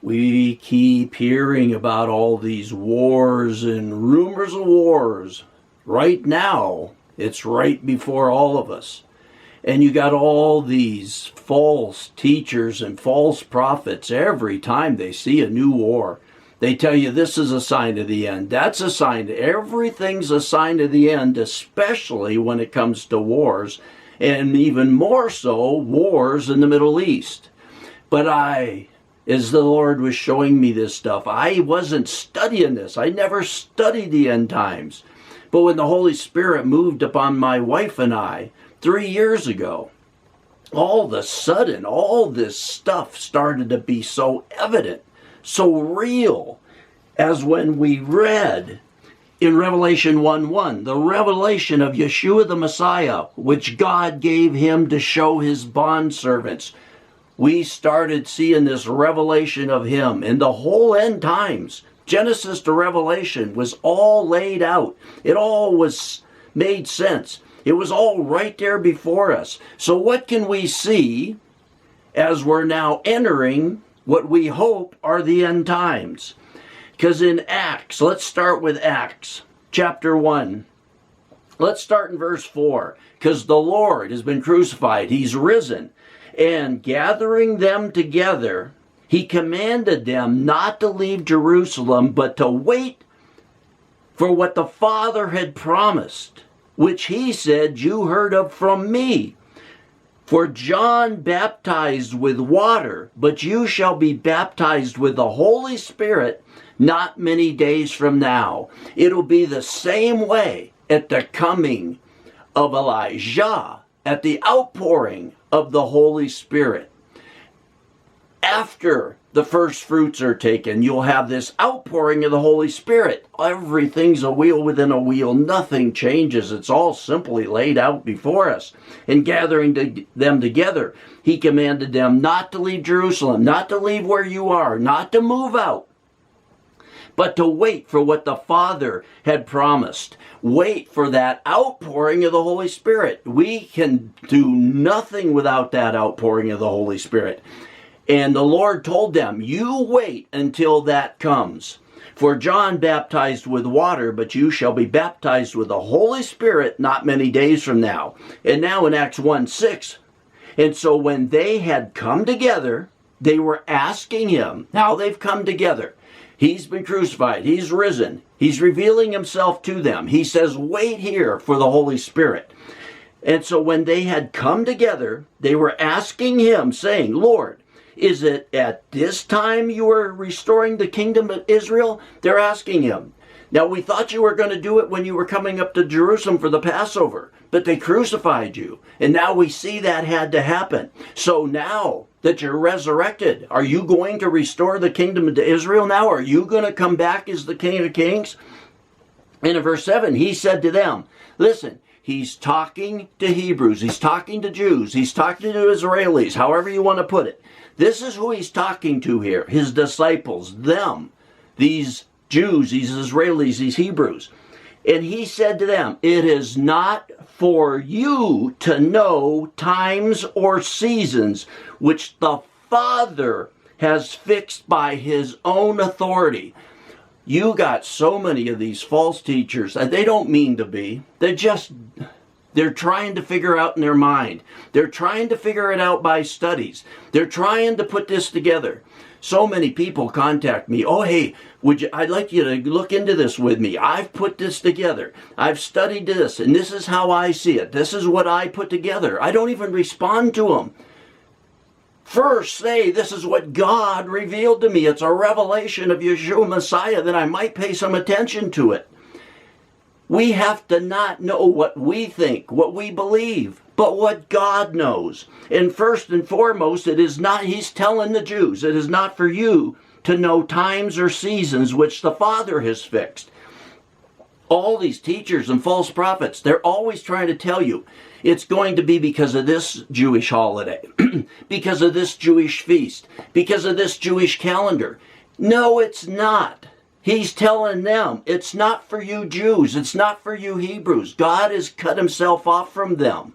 We keep hearing about all these wars and rumors of wars. Right now, it's right before all of us. And you got all these false teachers and false prophets. Every time they see a new war, they tell you this is a sign of the end. That's a sign. Everything's a sign of the end, especially when it comes to wars. And even more so, wars in the Middle East. But as the Lord was showing me this stuff, I wasn't studying this. I never studied the end times. But when the Holy Spirit moved upon my wife and I 3 years ago, all of a sudden, all this stuff started to be so evident, so real, as when we read in Revelation 1:1, the revelation of Yeshua the Messiah, which God gave him to show his bondservants. We started seeing this revelation of him in the whole end times. Genesis to Revelation was all laid out. It all was made sense. It was all right there before us. So what can we see as we're now entering what we hope are the end times? Because in Acts, let's start with Acts chapter 1. Let's start in verse 4. Because the Lord has been crucified. He's risen. And gathering them together, he commanded them not to leave Jerusalem, but to wait for what the Father had promised, which he said, you heard of from me. For John baptized with water, but you shall be baptized with the Holy Spirit not many days from now. It'll be the same way at the coming of Elijah, at the outpouring of the Holy Spirit. After the first fruits are taken, you'll have this outpouring of the Holy Spirit. Everything's a wheel within a wheel. Nothing changes. It's all simply laid out before us. And gathering them together, he commanded them not to leave Jerusalem, not to leave where you are, not to move out, but to wait for what the Father had promised. Wait for that outpouring of the Holy Spirit. We can do nothing without that outpouring of the Holy Spirit. And the Lord told them, you wait until that comes. For John baptized with water, but you shall be baptized with the Holy Spirit not many days from now. And now in Acts 1:6. And so when they had come together, they were asking him. Now they've come together. He's been crucified. He's risen. He's revealing himself to them. He says, wait here for the Holy Spirit. And so when they had come together, they were asking him, saying, Lord, is it at this time you are restoring the kingdom of Israel? They're asking him. Now, we thought you were going to do it when you were coming up to Jerusalem for the Passover, but they crucified you. And now we see that had to happen. So now that you're resurrected, are you going to restore the kingdom to Israel now? Are you going to come back as the King of Kings? And in verse 7, he said to them, listen, he's talking to Hebrews, he's talking to Jews, he's talking to Israelis, however you want to put it. This is who he's talking to here, his disciples, them, these Jews, these Israelis, these Hebrews. And he said to them, it is not for you to know times or seasons which the Father has fixed by his own authority. You got so many of these false teachers, and they don't mean to be. They're trying to figure out in their mind. They're trying to figure it out by studies. They're trying to put this together. So many people contact me. Oh, hey, I'd like you to look into this with me. I've put this together. I've studied this, and this is how I see it. This is what I put together. I don't even respond to them. First say, this is what God revealed to me. It's a revelation of Yeshua Messiah, then I might pay some attention to it. We have to not know what we think, what we believe, but what God knows. And first and foremost, it is not, he's telling the Jews, it is not for you to know times or seasons which the Father has fixed. All these teachers and false prophets, they're always trying to tell you it's going to be because of this Jewish holiday, because of this Jewish feast, because of this Jewish calendar. No, it's not. He's telling them, it's not for you Jews, it's not for you Hebrews. God has cut himself off from them.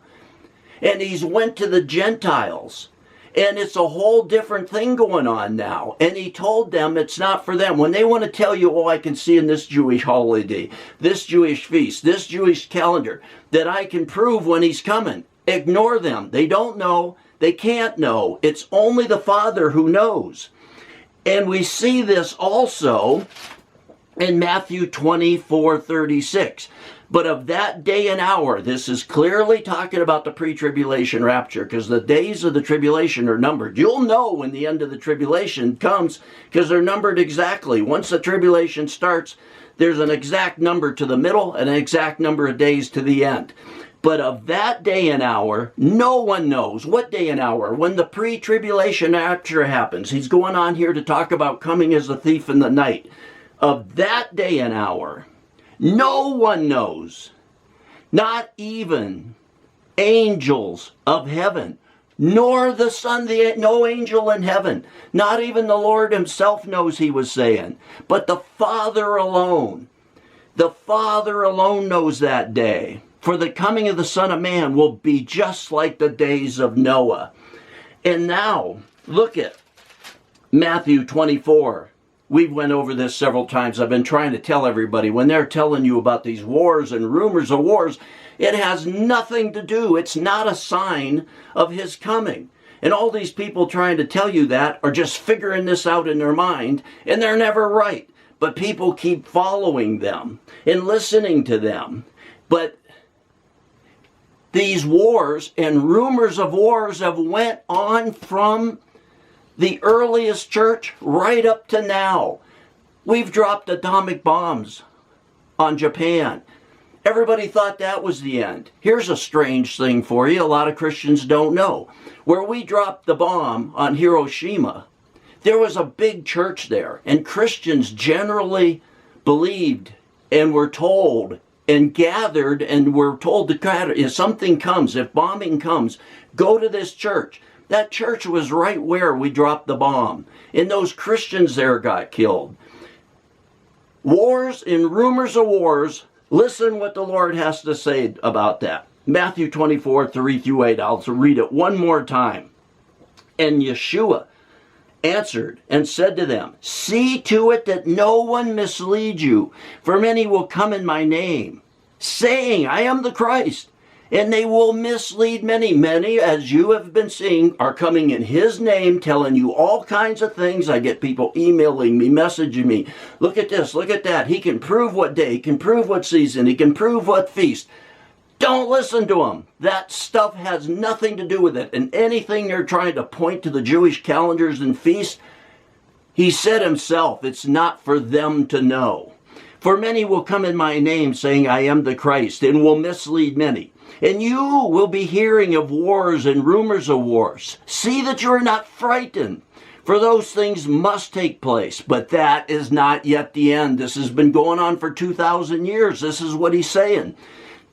And he's went to the Gentiles. And it's a whole different thing going on now. And he told them it's not for them. When they want to tell you, oh, I can see in this Jewish holiday, this Jewish feast, this Jewish calendar, that I can prove when he's coming, ignore them. They don't know. They can't know. It's only the Father who knows. And we see this also in Matthew 24:36. But of that day and hour, this is clearly talking about the pre-tribulation rapture, because the days of the tribulation are numbered. You'll know when the end of the tribulation comes, because they're numbered exactly. Once the tribulation starts, there's an exact number to the middle and an exact number of days to the end. But of that day and hour, no one knows. What day and hour? When the pre-tribulation rapture happens. He's going on here to talk about coming as a thief in the night. Of that day and hour, no one knows, not even angels of heaven, nor the Son, no angel in heaven, not even the Lord himself knows, he was saying, but the Father alone. The Father alone knows that day. For the coming of the Son of Man will be just like the days of Noah. And now, look at Matthew 24. We've went over this several times. I've been trying to tell everybody, when they're telling you about these wars and rumors of wars, it has nothing to do. It's not a sign of his coming. And all these people trying to tell you that are just figuring this out in their mind, and they're never right. But people keep following them and listening to them. But these wars and rumors of wars have went on from the earliest church right up to now. We've dropped atomic bombs on Japan. Everybody thought that was the end. Here's a strange thing for you, a lot of Christians don't know. Where we dropped the bomb on Hiroshima, there was a big church there, and Christians generally believed and were told and gathered and were told to gather. If something comes, if bombing comes, go to this church. That church was right where we dropped the bomb. And those Christians there got killed. Wars and rumors of wars. Listen what the Lord has to say about that. Matthew 24:3-8. I'll read it one more time. And Yeshua answered and said to them, see to it that no one mislead you, for many will come in my name, saying, I am the Christ. And they will mislead many. Many, as you have been seeing, are coming in his name, telling you all kinds of things. I get people emailing me, messaging me. Look at this, look at that. He can prove what day, he can prove what season, he can prove what feast. Don't listen to him. That stuff has nothing to do with it. And anything they're trying to point to the Jewish calendars and feasts, he said himself, it's not for them to know. For many will come in my name, saying, I am the Christ, and will mislead many. And you will be hearing of wars and rumors of wars. See that you are not frightened, for those things must take place. But that is not yet the end. This has been going on for 2,000 years. This is what he's saying.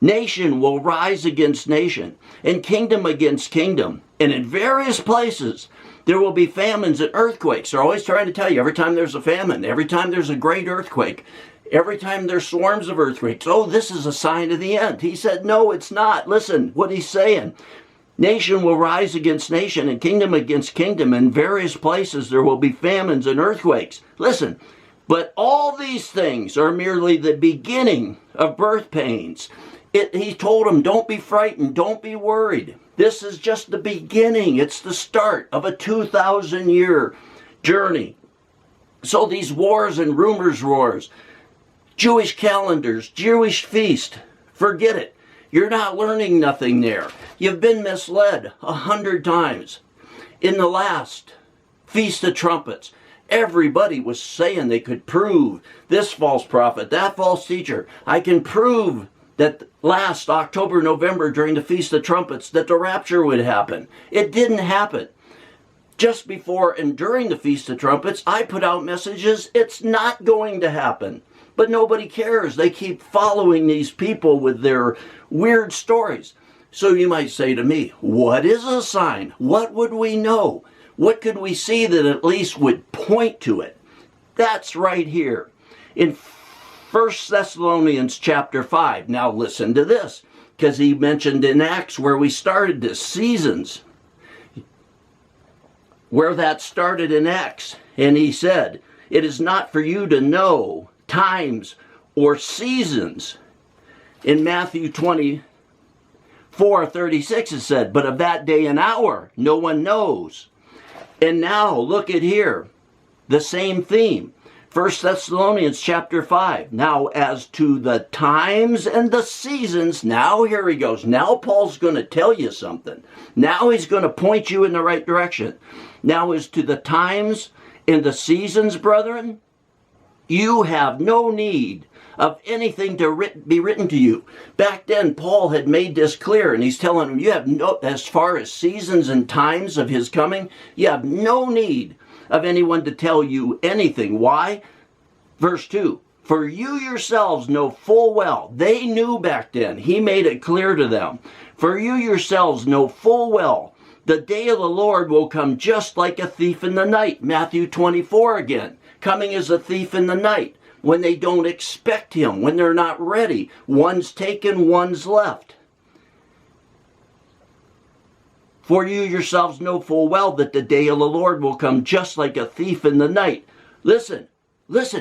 Nation will rise against nation, and kingdom against kingdom. And in various places there will be famines and earthquakes. They're always trying to tell you, every time there's a famine, every time there's a great earthquake, every time there's swarms of earthquakes, oh, this is a sign of the end. He said, no, it's not. Listen what he's saying. Nation will rise against nation and kingdom against kingdom. In various places there will be famines and earthquakes. Listen, but all these things are merely the beginning of birth pains. He told them, don't be frightened, don't be worried. This is just the beginning. It's the start of a 2,000-year journey. So these wars and rumors wars, Jewish calendars, Jewish feast, forget it. You're not learning nothing there. You've been misled 100 times. In the last Feast of Trumpets, everybody was saying they could prove this false prophet, that false teacher. I can prove that last October, November, during the Feast of Trumpets, that the rapture would happen. It didn't happen. Just before and during the Feast of Trumpets, I put out messages, it's not going to happen. But nobody cares. They keep following these people with their weird stories. So you might say to me, what is a sign? What would we know? What could we see that at least would point to it? That's right here in 1 Thessalonians chapter 5. Now listen to this, because he mentioned in Acts where we started this, seasons. where that started in Acts. And he said, it is not for you to know times or seasons. In Matthew 24:36 it said, but of that day and hour no one knows. And now look at here, the same theme. 1 Thessalonians chapter 5. Now as to the times and the seasons, now here he goes. Now Paul's going to tell you something. Now he's going to point you in the right direction. Now as to the times and the seasons, brethren, you have no need of anything to be written to you. Back then, Paul had made this clear, and he's telling them, you have no, as far as seasons and times of his coming, you have no need of anyone to tell you anything. Why? Verse 2, for you yourselves know full well, they knew back then, he made it clear to them, for you yourselves know full well, the day of the Lord will come just like a thief in the night. Matthew 24 again, coming as a thief in the night, when they don't expect him, when they're not ready. One's taken, one's left. For you yourselves know full well that the day of the Lord will come just like a thief in the night. Listen,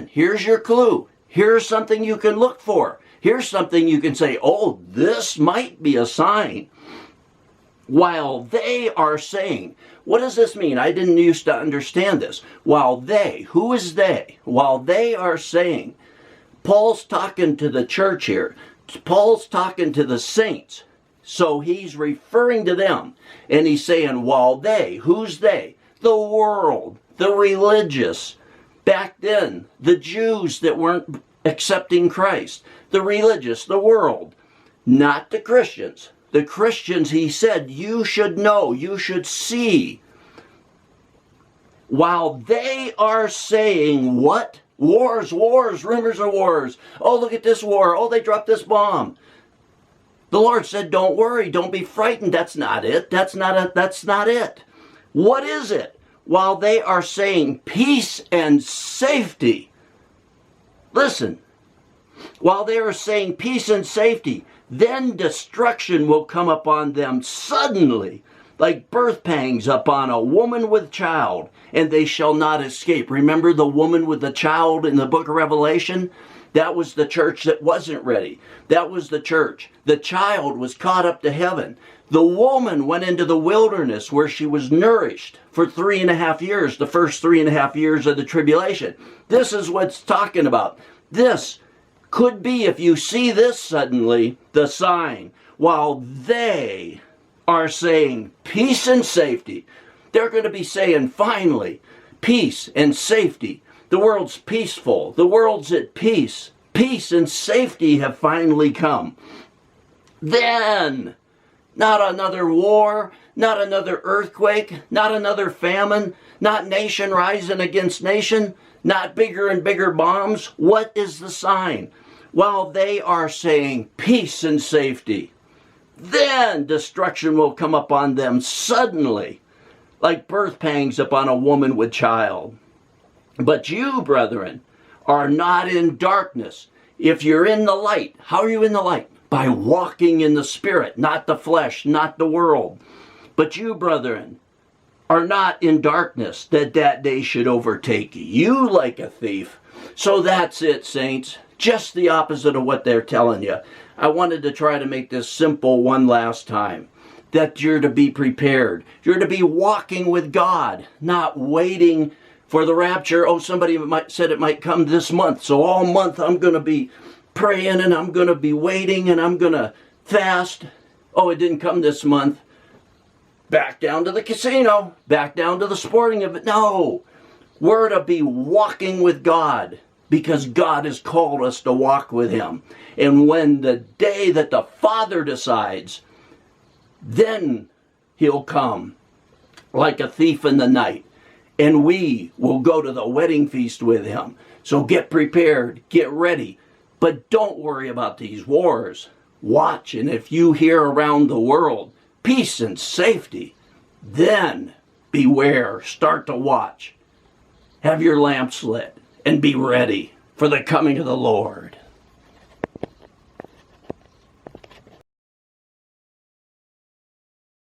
here's your clue. Here's something you can look for. Here's something you can say, oh, this might be a sign. While they are saying, what does this mean? I didn't used to understand this. While they, who is they? While they are saying, Paul's talking to the church here. Paul's talking to the saints. So he's referring to them. And he's saying, while they, who's they? The world, the religious. Back then, the Jews that weren't accepting Christ. The religious, the world. Not the Christians. The Christians, he said, you should know, you should see. While they are saying what? Wars, rumors of wars. Oh, look at this war. Oh, they dropped this bomb. The Lord said, don't worry, don't be frightened. That's not it. That's not it. What is it? While they are saying peace and safety. Listen. While they are saying peace and safety, then destruction will come upon them suddenly, like birth pangs upon a woman with child, and they shall not escape. Remember the woman with the child in the book of Revelation? That was the church that wasn't ready. That was the church. The child was caught up to heaven. The woman went into the wilderness where she was nourished for 3.5 years, the first 3.5 years of the tribulation. This is what's talking about. This could be, if you see this suddenly, the sign. While they are saying peace and safety, they're going to be saying finally peace and safety. The world's peaceful. The world's at peace. Peace and safety have finally come. Then, not another war, not another earthquake, not another famine, not nation rising against nation, not bigger and bigger bombs. What is the sign? While they are saying peace and safety, then destruction will come upon them suddenly, like birth pangs upon a woman with child. But you, brethren, are not in darkness. If you're in the light, how are you in the light? By walking in the Spirit, not the flesh, not the world. But you, brethren, are not in darkness, that day should overtake you like a thief. So that's it, saints. Just the opposite of what they're telling you. I wanted to try to make this simple one last time. That you're to be prepared. You're to be walking with God, not waiting for the rapture. Oh, somebody said it might come this month. So all month I'm going to be praying and I'm going to be waiting and I'm going to fast. Oh, it didn't come this month. Back down to the casino. Back down to the sporting event. No. We're to be walking with God because God has called us to walk with Him. And when the day that the Father decides, then He'll come like a thief in the night. And we will go to the wedding feast with Him. So get prepared, get ready. But don't worry about these wars. Watch, and if you hear around the world peace and safety, then beware, start to watch. Have your lamps lit and be ready for the coming of the Lord.